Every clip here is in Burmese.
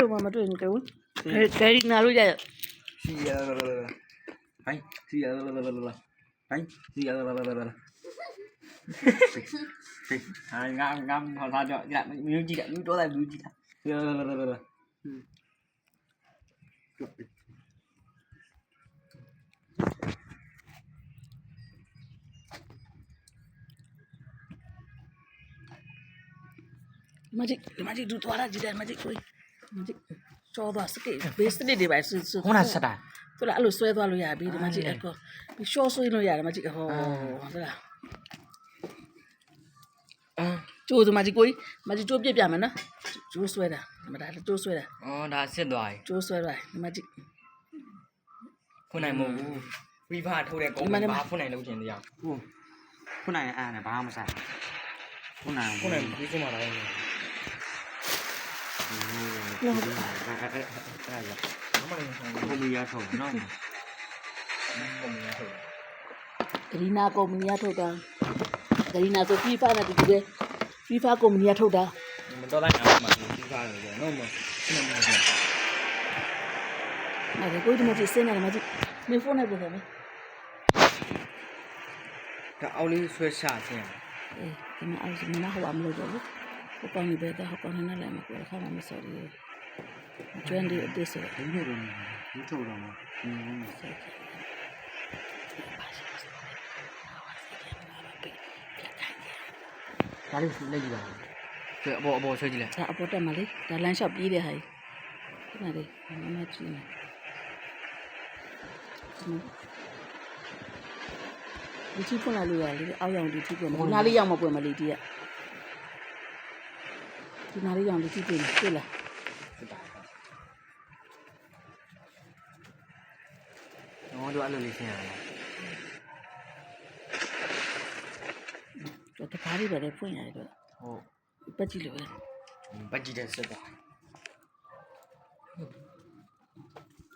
လို့မတွေ့ဘူးကွဂယ်ရီနာလို့ရရ စီရလာလာလာဟိုင်းစီရလာလာလာလာဟိုင်းစီရလာလာလာလာဟာငါဟောသားကြောကြမျိုးကြည့်တယ်မျိုးတော့တယ်မျိုးကြည့်တာစီရလာလာလာလာမကြီးဒူသွားတာကြည့်တယ်မကြီးကိုမကြီးချောသွားစကေဘေးစနစ်တွေပဲဆူခုနစတာ သူလည်းအဲ့လိုဆွဲသွားလို့ရပြီဒီမကြီးအကောပြီးရှော့ဆွေးလို့ရတယ်မကြီးဟောဟုတ်လားကျိုးသူမကြီးကိုမကြီးကျိုးပြစ်ပြမယ်နော်ကျိုးဆွဲတာမဒါကျိုးဆွဲတာ อ๋อဒါစစ်သွားပြီ ကျိုးဆွဲသွားဒီမကြီး ခုနိုင်မဟုတ်ဘူးဖရီဖာထုတ်တဲ့ကုန်းဘာခုနိုင်လို့ကျင်တရားဟုတ်ခုနိုင်အဲ့နဲ့ဘာမှမဆိုင်ခုနိုင်ပြီးစမှာတော့အဲ့ဒါကိုမီယာထုတ်နော်ကိုမီယာထုတ် ဂရီနာကုမ္ပဏီကထုတ်တာဂရီနာဆို FIFA နဲ့တူတူပဲ FIFA ကုမ္ပဏီကထုတ်တာ မတော်တိုင်းအောင်မှာဖရီဖာလို့ပြောနော်မဟုတ် အဲ့ဒါကိုဒီမကြီးစင်းနေတယ်မကြီးနေဖုန်းနဲ့ပြောတယ်မ ဒါအောက်လေးဆွဲချခြင်း အေးဒီမှာအဲ့ဒါမနာဟောမလို့တော့ဘူးဟိုကောင်ကြီးပဲတော့ဟိုကောင်နဲ့လည်းမပြောခါမှမစော်ရီကျွမ်းဒီအသေးဆို ဒီလိုတော့ဒီထုတ်တော့မှာဒါလေးလက်ကြည့်ပါဆွဲအပေါ်ဆွဲကြည့်လိုက် ဒါအပေါ်တက်မှာလေဒါလမ်းလျှောက်ပြေးတဲ့ဟာကြီးဒီမှာလေမမကြည့်နေဒီချိဖွင့်လာလို့ရလေအောက်ရောင်ဒီချိပွင့်မနာလေးရောက်မပွင့်မလေးဒီကဒီနာလေးရောင်ဒီချိပွင့်တွေ့လား တော့တို့အဲ့လိုလေးရှင်းရအောင် တော့တခါလေးပဲဖွင့်ရတယ်တော့ ဟုတ် ပတ်ကြည့်လို့ပဲ ပတ်ကြည့်တဲ့စစ်သွား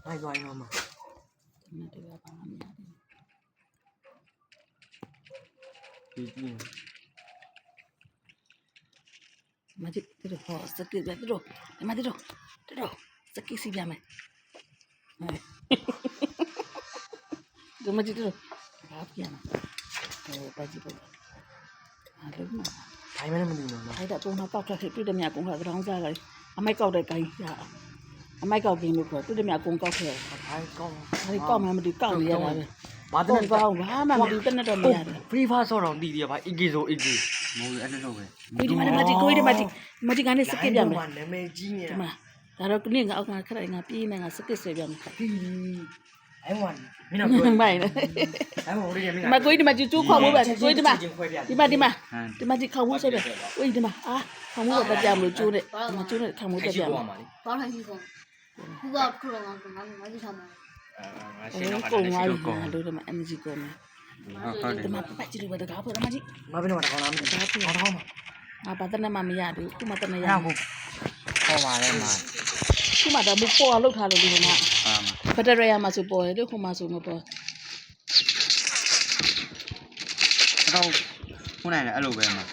ဟိုင်းသွားရောမှာ ဒီမှာတရားပါမရတယ် ဒီကြည့် မကြည့်တို့ဟောစကစ်ပဲတို့ဒီမှာတို့စကစ်စီပြမယ်ဒီမှာကြည့်တို့ဘာပြန်ဟိုပတ်ကြည့်ပေါ့အားလုံးမှာ ဘိုင်းမလည်းမသိဘူးနော် အဲ့ဒါပုံတော့ပောက်ထွက်ဖြစ်တွေ့တယ်မြကုန်းကကြောင်းစားတယ်အမိုက်ကောက်တဲ့ကိုင်းရအမိုက်ကောက်ကင်းလို့ခေါ်တွေ့တယ်မြကုန်းကောက်ခဲ့ ဘိုင်းကောင်း အဲ့ဒီကောက်မှမသိကောက်နေရတာပဲ ဘာတ ကော နဲ့ က်ကောင်းဘာမှမသိတက်နဲ့တော့မရတယ် ဖရီဖာဆော့တော့တီးတယ်ဗျအီကီဆိုအီကီမဟုတ်အဲ့လိုပဲ ဒီမှာမကြည့်ကိုဒီမှာကြည့်မကြည့်ကနေစကစ်ပြမယ် နာမည်ကြီးနေ ဒီမှာဒါတော့ကနင်းကအောက်ကခက်ငါပြေးနေငါစကစ်ဆွဲပြမယ် တီးအဲ့ဝန်မင်းတို့ မိုင်းလေ အဲ့ဝန်လေးမင်း မကိုဒီမှာကြည့်ကျိုးခေါ်ဖို့ပဲကိုဒီမှာဒီမှာကြည့်ခေါ်ဖို့ဆွဲပြကိုဒီမှာအာခေါ်ဖို့ပဲပြမလို့ကျိုးတဲ့ဒီမှာကျိုးတဲ့ခေါ်ဖို့ပြပြမယ် 包上去风，不知道出了我就上班。 ငါ โอ้ ရှင်းတော့ ကုန်သွားပြီငါတို့တော့ energy ကုန်တယ် ဟုတ်တယ် ဒီမှာပတ်ကြည့်လို့ပဲတကားဖွဲ့တော့မကြည့် မဘင်းတော့ကောင်းလားမသိဘူးကောင်းတော့မှာ ငါဘာတနမမရဘူးခုမှတနရ အဲ့ကိုခေါ်ပါလေမှာ ခုမှတော့ဘူးပေါ်လောက်ထားလို့ဒီမှာ အာ ဘက်တရီယာမှာဆိုပေါ်တယ်လို့ခုမှဆိုမပေါ် တော့ခုနိုင်တယ်အဲ့လိုပဲမှာ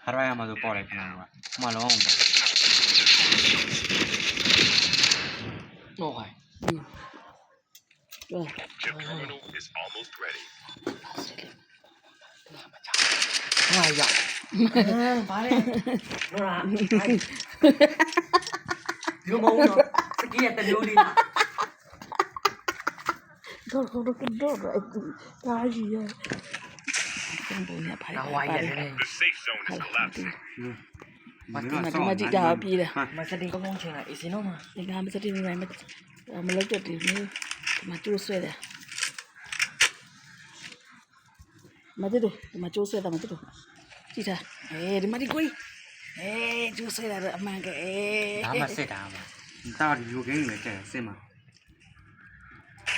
ဟာရရမှာဆိုပေါ်တယ်ခဏတော့မှလုံးအောင်ပေါ့တော့ဟိုင်း တော့ Chip terminal is almost ready. ငါရောက်ဘာလဲနော်လားဒီမောင်တော့စကီးရတဲ့မျိုးလေး တော့ဒါကြီးရဘုံနဲ့ဖိုင် ငါဝိုင်းရတယ် The safe zone is collapsing. ဒီမှာကြည့်တာပြေးတယ် မစတင်ကောင်းချင်တာအစင်းတော့မှာ ဒီကမစတင်နေမလောက်တော့ဒီမျိုးဒီမှာကျိုးဆွဲတယ်မတူဒီမှာကျိုးဆွဲတာမတူကြည့်တာဒီမှာဒီကိုကျိုးဆွဲတာအမှန်က ဒါမှစစ်တာမှာဒါဒီလိုကင်းနေတယ်စစ်မှာ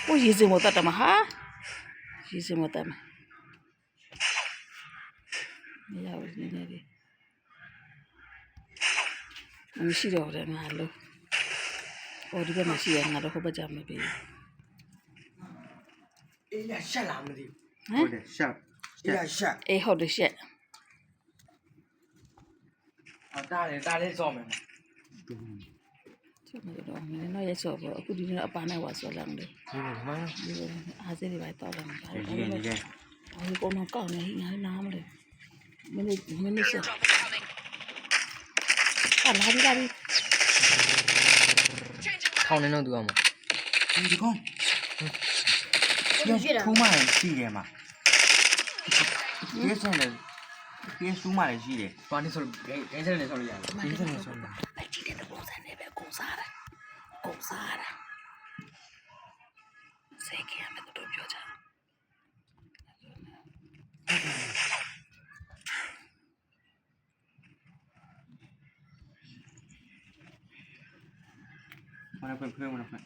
ကိုရေးစင်မတတ်တယ်မဟာရေးစင်မတတ်မရဘူးနည်းနည်းလေးမရှိတော့တယ်ငါလို့ဟိုဒီဘက်မှာရှိရငါတော့ဟိုဘက်ကြမပေး အေးရရှက်လားမသိဘူး ဟမ် ဟုတ်တယ်ရှက်အေးရရှက် အေးဟုတ်တယ်ရှက် တားလေစော့မယ် ဆော့နေတော့နည်းနည်းရဆော့ပေါ့အခုဒီနေ့အပန်းနဲ့ဝါဆော့လာတယ် ဒီမှာ ဒီလိုအားစေးတွေပဲတောက်လာတာ ဒီကနေ့ ဟိုကောင်ကောက်နေငါနားမလဲမင်းဆော့လာပြီ ထောင်းနေတော့သူအောင်ဒီကောင်ထုံးမှလည်းရှိတယ်မှာပြေးစင်တယ်ပြေးစူးမှလည်းရှိတယ်ဘာနေဆိုဂိမ်းစက်နဲ့ဆော်လို့ရတယ်ဂိမ်းစက်နဲ့ဆော်လို့ အဲ့ဒီတဲ့ပုံစံနဲ့ပဲကုန်းစားတာစိတ်ကရမယ်တို့ပြောကြ မနက်ဖွင့်မနက်ဖွင့်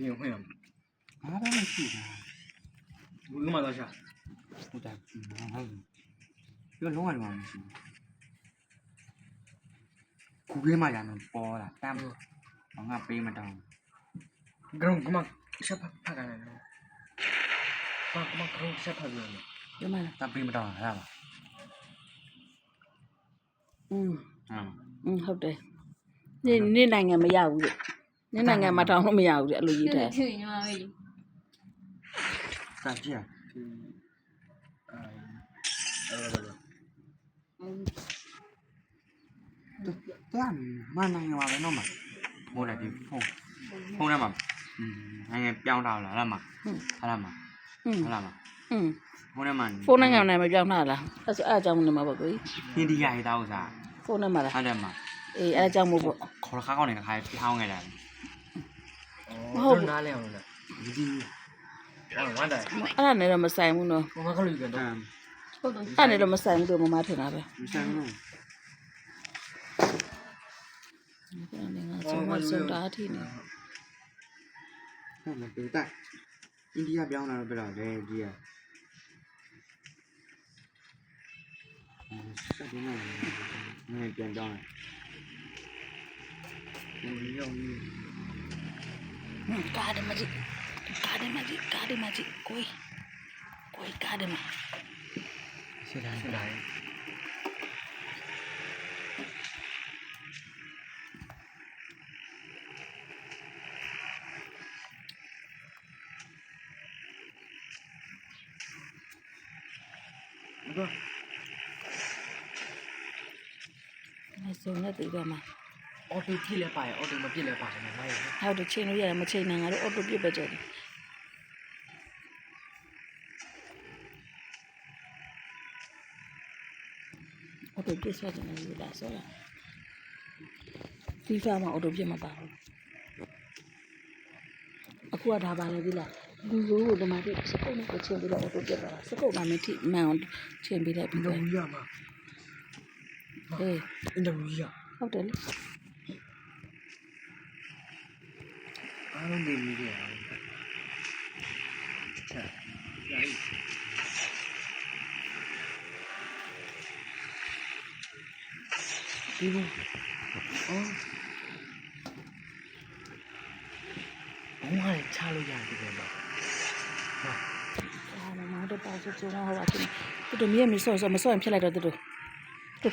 你也会啊？啊，当然是的。我干嘛到下？我在，这个龙啊，没事。กูเกมาอย่างนั้นปอละแต้มของงาปีมาดองกรงกูมาเชื่อพักกันเลยมากรงเชื่อพักเลย ရမလား ตามปีมาดองอะไรวะ ဟုတ်တယ်နေ့နိုင်ငံမရဘူးလေနေ့နိုင်ငံမှာတောင်းလို့မရဘူးလေအဲ့လိုရေးထား 对，你妈喂。 การเชี่ยแต่มาနိုင်ငံမှာပဲเนาะမှာဟိုလည်းဒီဖုန်းထဲမှာနိုင်ငံပြောင်းထားလာလားမှာဟာလားမှာဟာလားမှာဖုန်းထဲမှာ ဖုန်းနိုင်ငံနဲ့မပြောင်းတာလားအဲ့ဆိုအဲ့အကြောင်းနေမှာပေါ့ကွယ် အိန္ဒိယရေးသားဥစား ဖုန်းနဲ့မှာလား ဟာတယ်မှာ အေးအဲ့အကြောင်းမို့ပေါ့ ခေါ်ခါကောင်းနေခါပြောင်းခဲ့တယ် မဟုတ်ဘူး နားလဲအောင်လားဒီဝမ်းတယ် အဲ့ဒါနဲ့တော့မဆိုင်ဘူးနော် ဘာကလေးကတော့ အဲ့နဲ့တော့မဆိုင်ဘူးလို့မမထင်တာပဲ မဆိုင်ဘူး အဲ့ဒါငါဆုံးတာအထိနေ ဟုတ်မတူတိုက်အိန္ဒိယပြောင်းလာတော့ပြတော့လေကြီးอ่ะဆက်ပြီးတော့ငါပြန်ပြောင်းတယ်ဒီရောက်နေ ကားတယ်မကြီးကိုကားတယ်မ ရှင်းတိုင်းတော့ မဆုံးနဲ့တူတော့မှာ အော်တိုပြည့်လဲပါတယ်အော်တိုမပြည့်လဲပါတယ်နော် ဟုတ်တယ်ချိန်လို့ရတယ်မချိန်နိုင်ငါတို့အော်တိုပြစ်ပဲကြတယ်အော်တိုပြစ်ဆက်တယ်လို့လားဆိုတော့ဒီဖာမှာအော်တိုပြစ်မပါဘူးအခုကဒါပါလေဒီလားလူလိုကိုဒီမှာဒီစကုတ်နဲ့ချိန်ပြီးတော့အော်တိုပြစ်ပါလားစကုတ်မှမထိမှန်အောင်ချိန်ပြီးလိုက်ပြီးတော့ ရမှာ အေး အင်ဒိုနီးရှား ဟုတ်တယ်လေ အားလုံးနေနေတယ်ချက်ရိုက်ဒီဘူးအော်ဘုံကလည်းချလို့ရတယ်ပဲပေါ့ မမတို့ပါစစုံဟောပါချင်းတို့မြေမြေဆော့မဆော့ရင်ဖြတ်လိုက်တော့တို့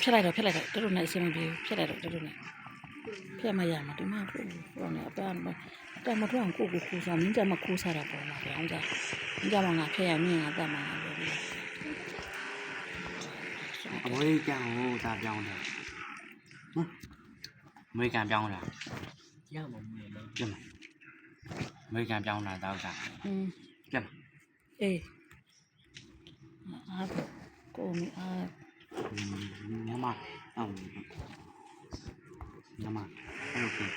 ဖြတ်လိုက်တော့တို့နဲ့အစမပြေဖြတ်လိုက်တော့တို့နဲ့ဖြတ်မရမှာဒီမှာတို့နဲ့အပန်းแต่မထွက်အောင်ကိုကိုခိုးစားမင်းကြမှာခိုးစားတာပေါ်မှာပြောင်းကြမင်းကြမှာငါဖျက်ရမြင်ငါတတ်မှာပြောပြီးအမေရိကန်ကိုဒါပြောင်းတယ်အမေရိကန်ပြောင်းတာရမှာမဟုတ်ဘူးကျမအမေရိကန်ပြောင်းတာတော့ကကျမ အေးအားကိုမအား ညမအောင်ညမအဲ့လိုဖြစ်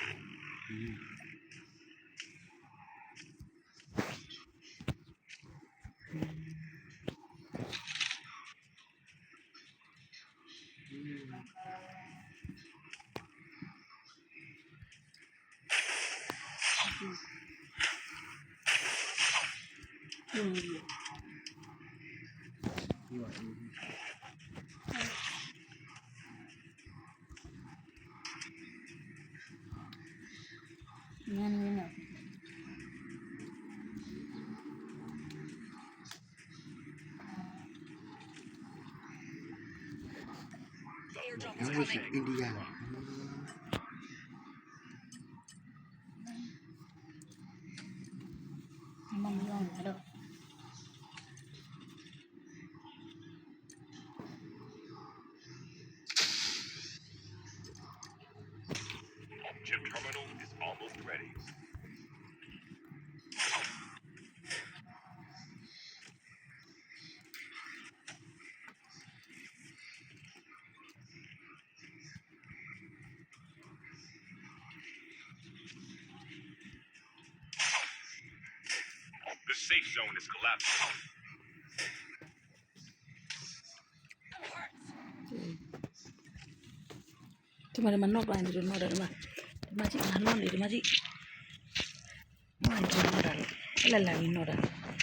language အိန္ဒိယလား မမရောဘူးတော့ Chip terminal is almost ready. The safe zone is collapsing. ဒီမှာတော့ပိုင်းနေတယ်နော်ဒီမှာကြည့်ငါနော်နေဒီမှာကြည့်မိုင်းတော့နော်တယ်လက်ပြီးနော်တယ်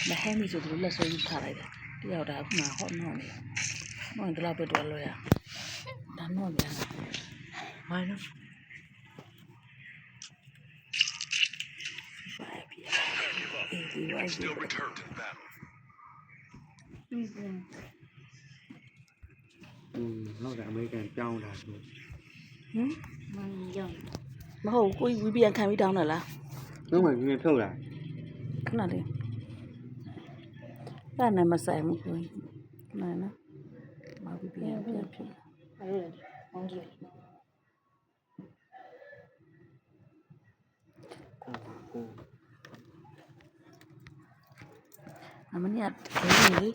မဟဲမီဆိုသူလက်ဆွဲယူထားလိုက်တယ်တယောက်ဒါအခုမှဟော့နော်နေမိုင်းတော့ပဲတော်လို့ရဒါနော်ပြန်မိုင်းနော်ဒီဝိုင်း Still return to the battle. ဟုတ်တယ်အမေရိကန်ပြောင်းတာဆို ဟမ် မမရော မဟုတ်ကိုဝီပြန်ခံပြီးတောင်းတယ်လား လုံးဝပြင်ဖြုတ်လာ ခဏလေးအဲ့နဲ့မဆိုင်ဘူးကိုနာနော်မဝီပြန်ဖြစ် အဲ့ဒါဘောင်းကြီး အမနီကဒီ